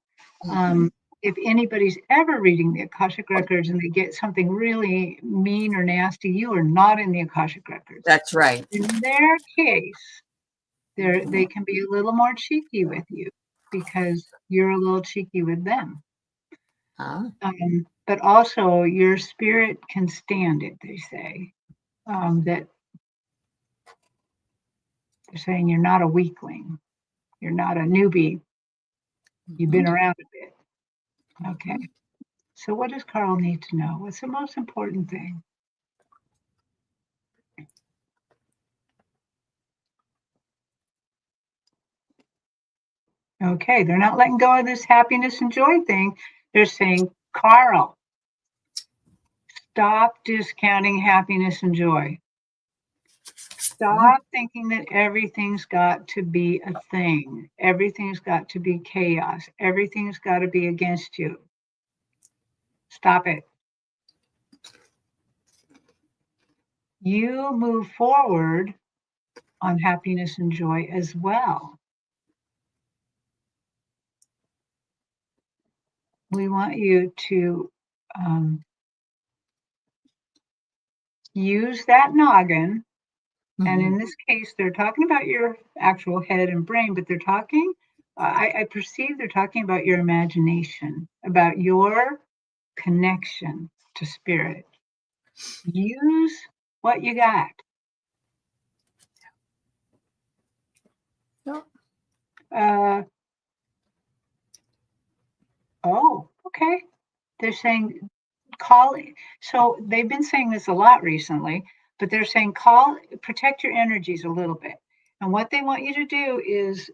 if anybody's ever reading the Akashic Records and they get something really mean or nasty, you are not in the Akashic Records. That's right. In their case, they can be a little more cheeky with you because you're a little cheeky with them. But also, your spirit can stand it, they say. That they're saying you're not a weakling. You're not a newbie. You've been around a bit. Okay. So what does Carl need to know? What's the most important thing? Okay, they're not letting go of this happiness and joy thing. They're saying, Carl, stop discounting happiness and joy. Stop thinking that everything's got to be a thing. Everything's got to be chaos. Everything's got to be against you. Stop it. You move forward on happiness and joy as well. We want you to use that noggin. And in this case, they're talking about your actual head and brain, but they're talking, I perceive they're talking about your imagination, about your connection to spirit. Use what you got. Oh, okay. They're saying call. So they've been saying this a lot recently, but they're saying protect your energies a little bit. And what they want you to do is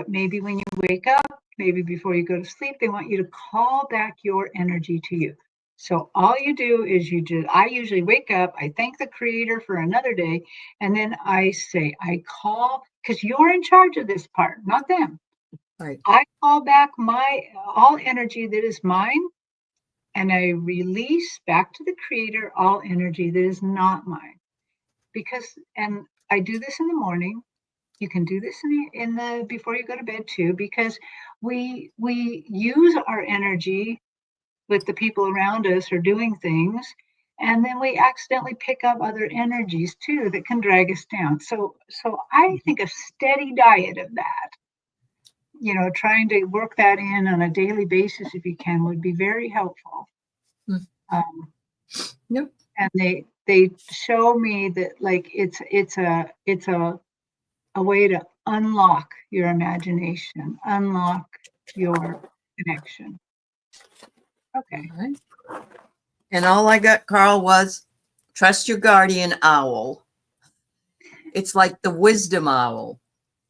maybe when you wake up, maybe before you go to sleep, they want you to call back your energy to you. So all you do is I usually wake up, I thank the creator for another day, and then I call, because you're in charge of this part, not them. Right. I call back all energy that is mine, and I release back to the creator all energy that is not mine. And I do this in the morning. You can do this in the before you go to bed too, because we use our energy with the people around us or doing things, and then we accidentally pick up other energies too that can drag us down. So I think a steady diet of that, trying to work that in on a daily basis if you can would be very helpful. Yep. And they show me that like it's a way to unlock your imagination, unlock your connection. Okay. All right. And all I got, Carl, was trust your guardian owl. It's like the wisdom owl,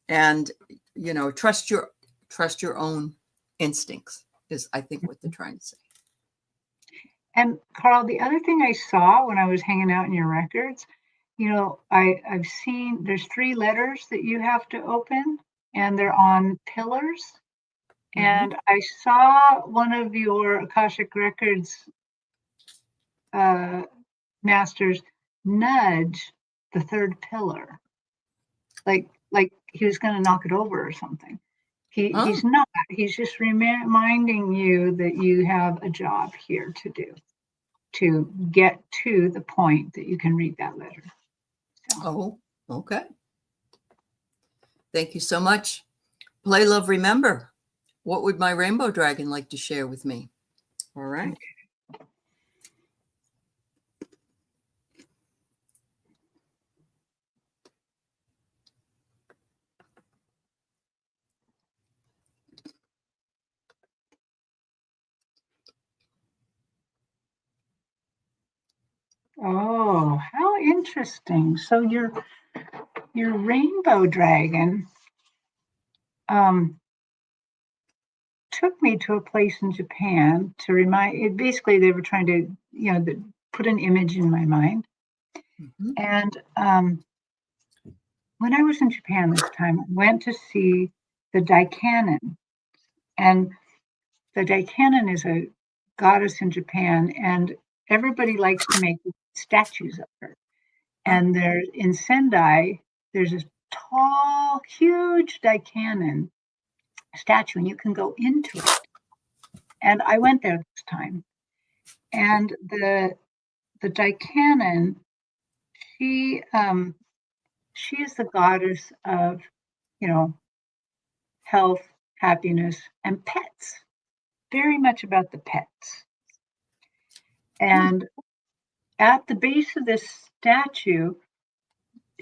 and trust your own instincts is, I think, what they're trying to say. And Carl, the other thing I saw when I was hanging out in your records, I've seen there's 3 letters that you have to open, and they're on pillars. And I saw one of your Akashic Records masters nudge the 3rd pillar, like he was going to knock it over or something. He's not. He's just reminding you that you have a job here to do, to get to the point that you can read that letter. So. Oh, okay. Thank you so much. Play, love, remember. What would my rainbow dragon like to share with me? All right. Okay. Oh, how interesting. So your rainbow dragon took me to a place in Japan to remind it. Basically, they were trying to, put an image in my mind. And when I was in Japan this time, I went to see the Daikanon. And the Daikanon is a goddess in Japan, and everybody likes to make statues of her. And in Sendai, there's a tall, huge Daikanon statue, and you can go into it. And I went there this time. And the Daikanon, she is the goddess of, you know, health, happiness, and pets. Very much about the pets. And at the base of this statue,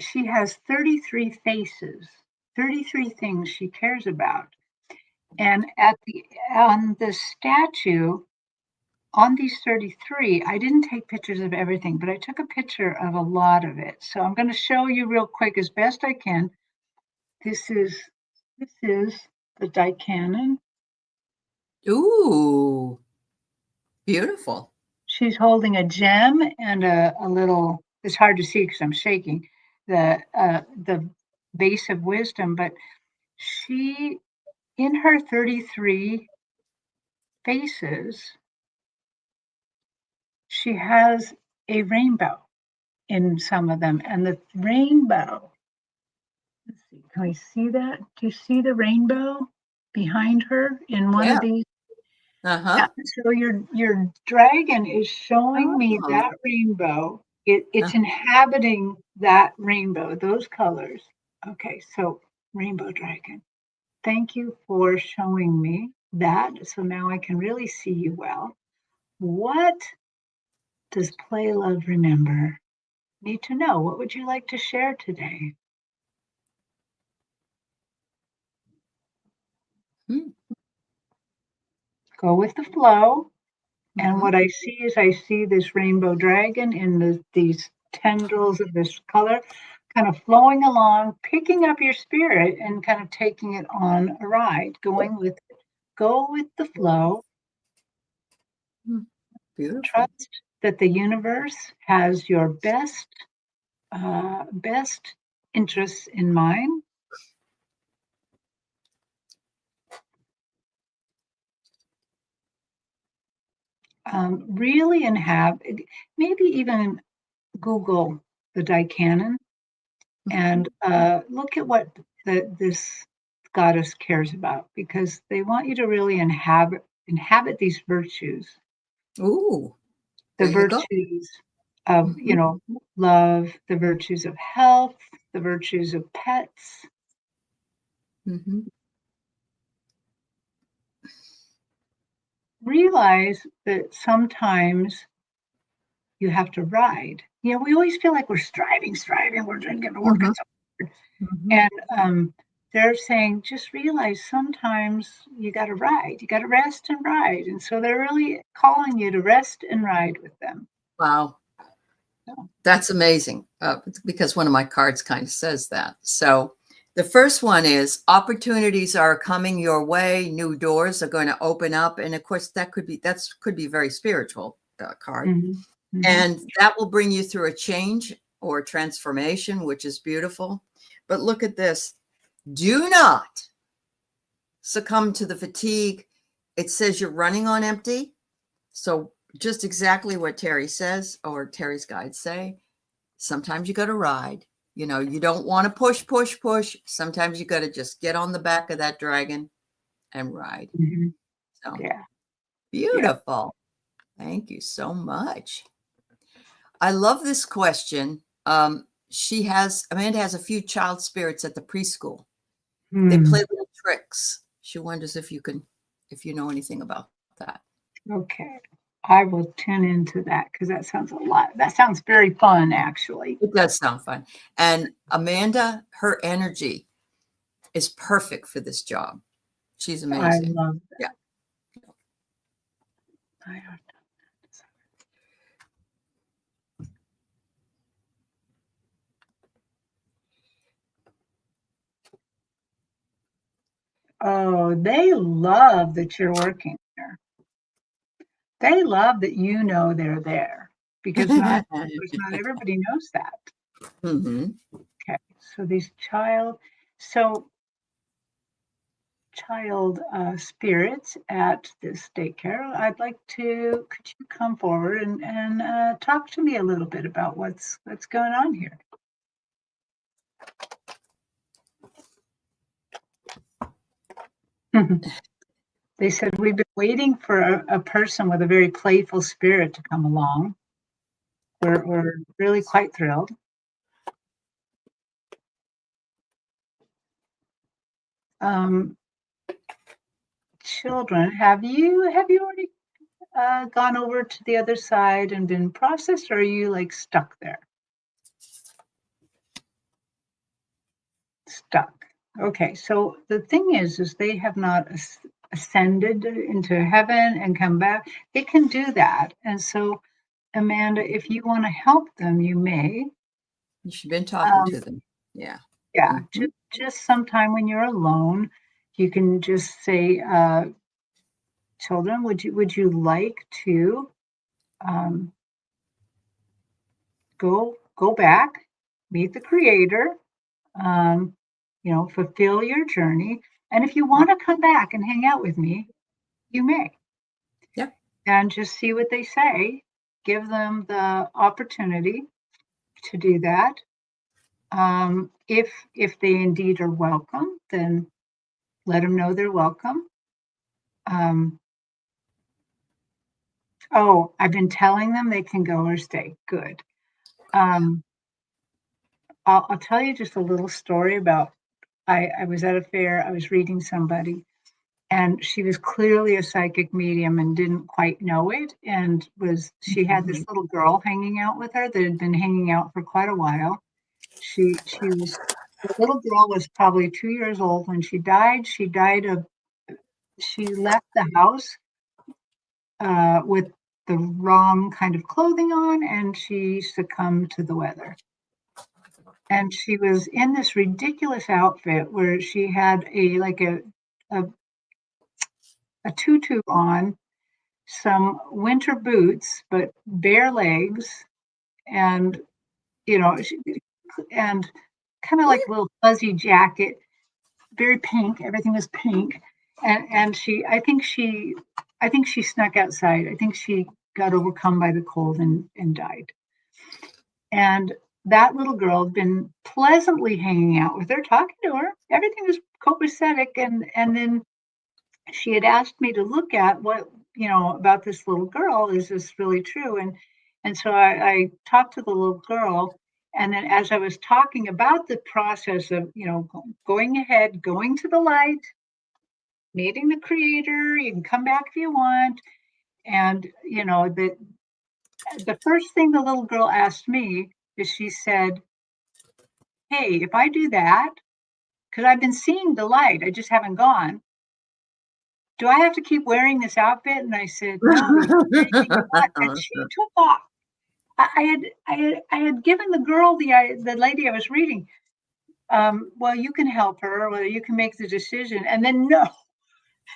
she has 33 faces, 33 things she cares about. And on the statue, on these 33, I didn't take pictures of everything, but I took a picture of a lot of it. So I'm going to show you real quick as best I can. This is the Daikanon. Ooh, beautiful. She's holding a gem and a little, it's hard to see because I'm shaking, the base of wisdom, but she, in her 33 faces, she has a rainbow in some of them. And the rainbow, let's see, can we see that? Do you see the rainbow behind her in one Yeah. of these? Uh-huh. So your dragon is showing me Oh. that rainbow. It's inhabiting that rainbow, those colors. Okay, so rainbow dragon. Thank you for showing me that. So now I can really see you well. What does Play Love Remember need to know? What would you like to share today? Go with the flow. And what I see is I see this rainbow dragon in these tendrils of this color kind of flowing along, picking up your spirit and kind of taking it on a ride, going with it. Go with the flow. Beautiful. Trust that the universe has your best interests in mind. Really maybe even Google the Daikanon and look at what this goddess cares about, because they want you to really inhabit these virtues. Ooh, The there you go. virtues of, love, the virtues of health, the virtues of pets. Realize that sometimes you have to ride. We always feel like we're striving, we're drinking, working so hard. And they're saying, just realize sometimes you got to ride, you got to rest and ride. And so they're really calling you to rest and ride with them. Wow. That's amazing, because one of my cards kind of says that. So the first one is opportunities are coming your way. New doors are going to open up. And of course, that could be a very spiritual card. And that will bring you through a change or transformation, which is beautiful. But look at this. Do not succumb to the fatigue. It says you're running on empty. So just exactly what Terry says, or Terry's guides say. Sometimes you got to ride. You don't want to push. Sometimes you got to just get on the back of that dragon and ride. So beautiful. Thank you so much. I love this question. Amanda has a few child spirits at the preschool. They play little tricks. She wonders if you know anything about that. Okay. I will tune into that because that sounds very fun, actually. It does sound fun. And Amanda, her energy is perfect for this job. She's amazing. I love that. Yeah. Oh, they love that you're working there. They love that they're there, because not everybody knows that. Okay, so these child spirits at this daycare, could you come forward and talk to me a little bit about what's going on here? They said, we've been waiting for a person with a very playful spirit to come along. We're really quite thrilled. Children, have you already gone over to the other side and been processed, or are you like stuck there? Stuck. Okay, so the thing is they have not ascended into heaven and come back. They can do that. And so, Amanda, if you want to help them, you may. You've been talking to them. Yeah. Yeah, Mhm. just sometime when you're alone, you can just say, children, would you like to go back, meet the creator, um, fulfill your journey. And if you want to come back and hang out with me, you may. Yeah. And just see what they say. Give them the opportunity to do that. If they indeed are welcome, then let them know they're welcome. Oh, I've been telling them they can go or stay. Good. I'll tell you just a little story about. I was at a fair. I was reading somebody, and she was clearly a psychic medium and didn't quite know it. And she had this little girl hanging out with her that had been hanging out for quite a while. The little girl was probably 2 years old when she died. She left the house with the wrong kind of clothing on, and she succumbed to the weather. And she was in this ridiculous outfit where she had a tutu on, some winter boots, but bare legs, and you know, and kind of like a little fuzzy jacket, very pink. Everything was pink, and I think she snuck outside. I think she got overcome by the cold and died. And that little girl had been pleasantly hanging out with her, talking to her. Everything was copacetic, and then she had asked me to look at what about this little girl. Is this really true? And so I talked to the little girl, and then as I was talking about the process of going ahead, going to the light, meeting the creator, you can come back if you want, and the first thing the little girl asked me is she said, "Hey, if I do that, because I've been seeing the light, I just haven't gone. Do I have to keep wearing this outfit?" And I said, "No, you can wear anything you want." And she took off. I had given the girl, the lady I was reading, well, you can help her, or you can make the decision. And then no,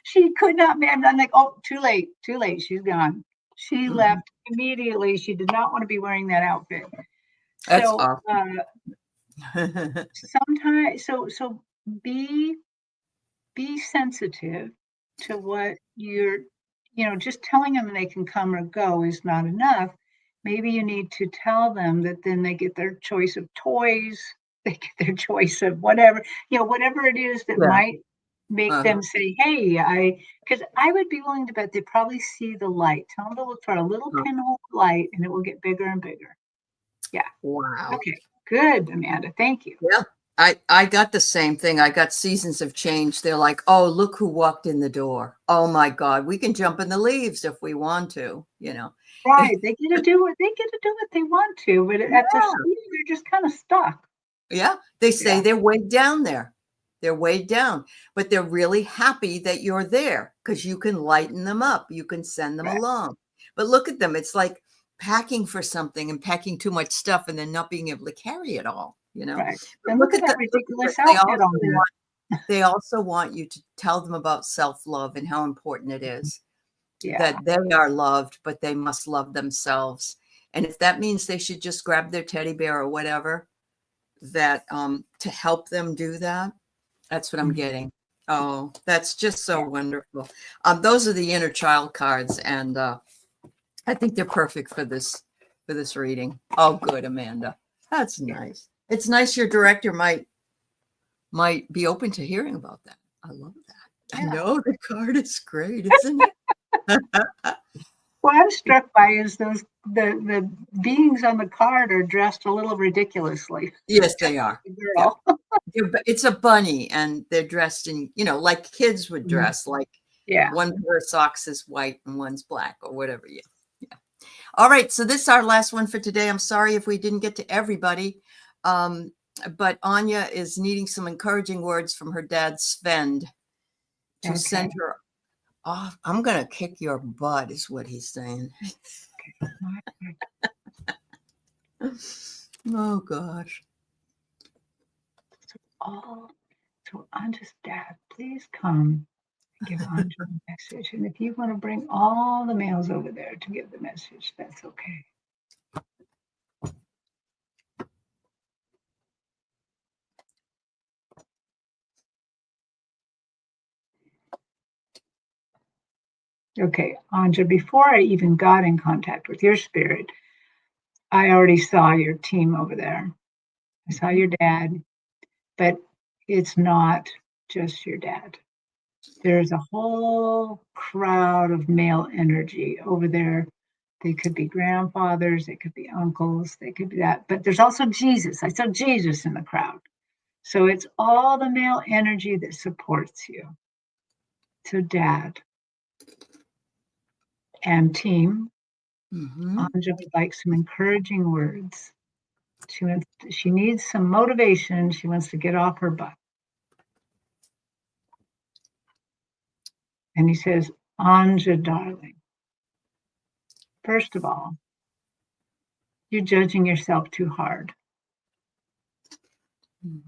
she could not. I'm like, oh, too late, too late. She's gone. She left immediately. She did not want to be wearing that outfit. That's So awesome. sometimes, so be sensitive to what just telling them they can come or go is not enough. Maybe you need to tell them that then they get their choice of toys, they get their choice of whatever, whatever it is that Yeah. might make them say, hey, because I would be willing to bet they probably see the light. Tell them to look for a little pinhole light and it will get bigger and bigger. Yeah. Wow. Okay. Good, Amanda. Thank you. Yeah. I got the same thing. I got Seasons of Change. They're like, oh, look who walked in the door. Oh my God, we can jump in the leaves if we want to, Right. They get to do what they want to, but at the speed, they're just kind of stuck. Yeah. They say they're way down there. They're way down, but they're really happy that you're there because you can lighten them up. You can send them along. But look at them. It's like packing for something and packing too much stuff and then not being able to carry it all, Right. But And look at that ridiculous outfit on there. They also want you to tell them about self-love and how important it is that they are loved, but they must love themselves. And if that means they should just grab their teddy bear or whatever, that to help them do that, that's what I'm getting. Oh, that's just so wonderful. Those are the inner child cards, and I think they're perfect for this reading. Oh, good, Amanda. That's nice. It's nice your director might be open to hearing about that. I love that. I Yeah. know the card is great, isn't it? What I'm struck by is the beings on the card are dressed a little ridiculously. Yes, they are. The Yeah. girl. It's a bunny, and they're dressed in, like kids would dress, like Yeah. one pair of socks is white and one's black or whatever. Yeah. Yeah. All right. So this is our last one for today. I'm sorry if we didn't get to everybody. But Anya is needing some encouraging words from her dad, Sven, to send her off. I'm going to kick your butt, is what he's saying. Oh, gosh. So Anja's dad, please come and give Anja a message. And if you want to bring all the males over there to give the message, that's okay. Okay, Anja, before I even got in contact with your spirit, I already saw your team over there. I saw your dad, but it's not just your dad. There's a whole crowd of male energy over there. They could be grandfathers, they could be uncles, they could be that. But there's also Jesus. I saw Jesus in the crowd. So it's all the male energy that supports you. So, dad and team, Anja would like some encouraging words. She needs some motivation. She wants to get off her butt. And he says, Anja, darling, first of all, you're judging yourself too hard.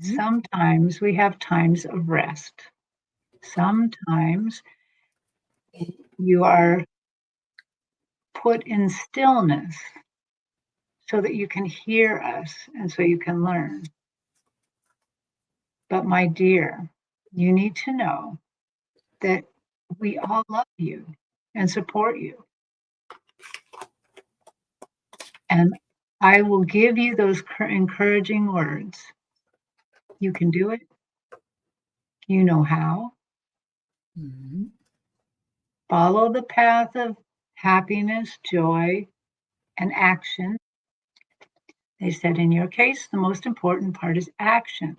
Sometimes we have times of rest. Sometimes you are put in stillness so that you can hear us and so you can learn. But my dear, you need to know that we all love you and support you. And I will give you those encouraging words. You can do it. You know how. Follow the path of happiness, joy, and action. They said, in your case, the most important part is action.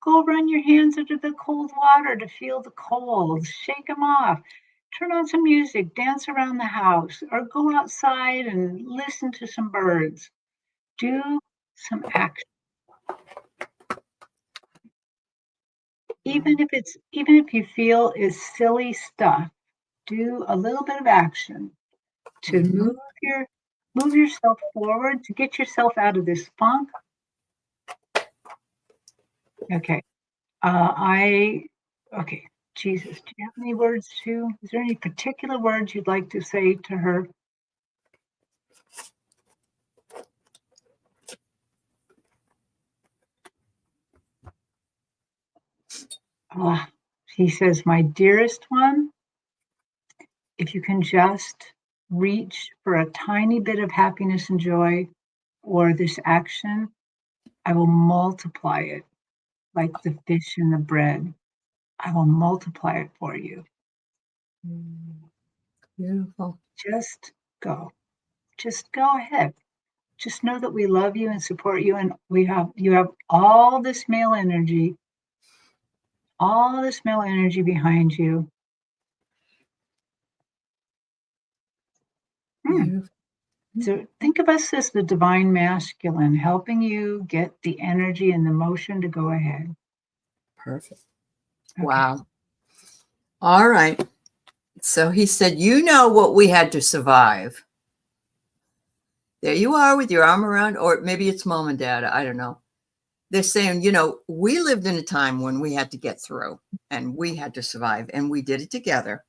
Go run your hands under the cold water to feel the cold, shake them off, turn on some music, dance around the house, or go outside and listen to some birds. Do some action. Even if you feel it's silly stuff, do a little bit of action to move yourself forward, to get yourself out of this funk. Okay. Okay, Jesus, do you have any words too? Is there any particular words you'd like to say to her? He says, my dearest one, if you can just reach for a tiny bit of happiness and joy or this action, I will multiply it like the fish and the bread. I will multiply it for you. Beautiful. Just go. Just go ahead. Just know that we love you and support you, and you have all this male energy behind you. So think of us as the divine masculine, helping you get the energy and the motion to go ahead. Perfect. Okay. Wow. All right. So he said, you know what we had to survive. There you are with your arm around, or maybe it's mom and dad. I don't know. They're saying, we lived in a time when we had to get through and we had to survive, and we did it together.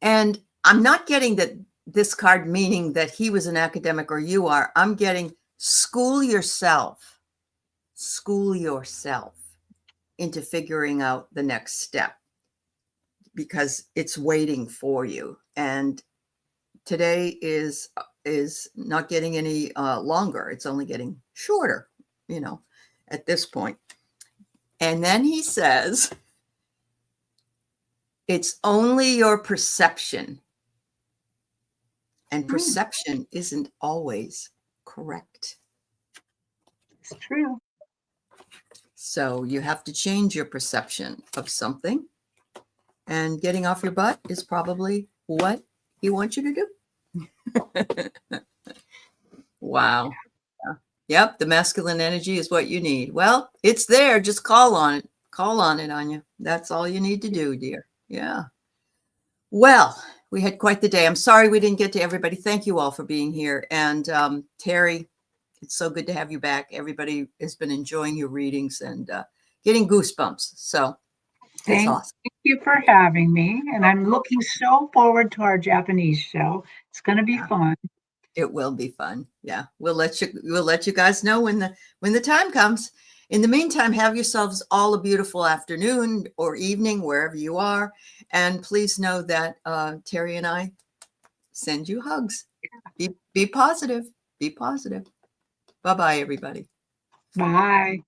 And I'm not getting that this card meaning that he was an academic or you are. I'm getting school yourself into figuring out the next step, because it's waiting for you. And today is not getting any longer. It's only getting shorter, at this point. And then he says, It's only your perception. And perception isn't always correct. It's true. So you have to change your perception of something. And getting off your butt is probably what he wants you to do. Wow. Yep, the masculine energy is what you need. Well, it's there. Just call on it. Call on it, Anya. That's all you need to do, dear. Yeah. Well, we had quite the day. I'm sorry we didn't get to everybody. Thank you all for being here. And Terry, it's so good to have you back. Everybody has been enjoying your readings and getting goosebumps. So it's awesome. Thank you for having me. And I'm looking so forward to our Japanese show. It's going to be fun. It will be fun. Yeah. We'll let you guys know when the time comes. In the meantime, have yourselves all a beautiful afternoon or evening, wherever you are. And please know that Terry and I send you hugs. Be positive. Be positive. Bye-bye, everybody. Bye.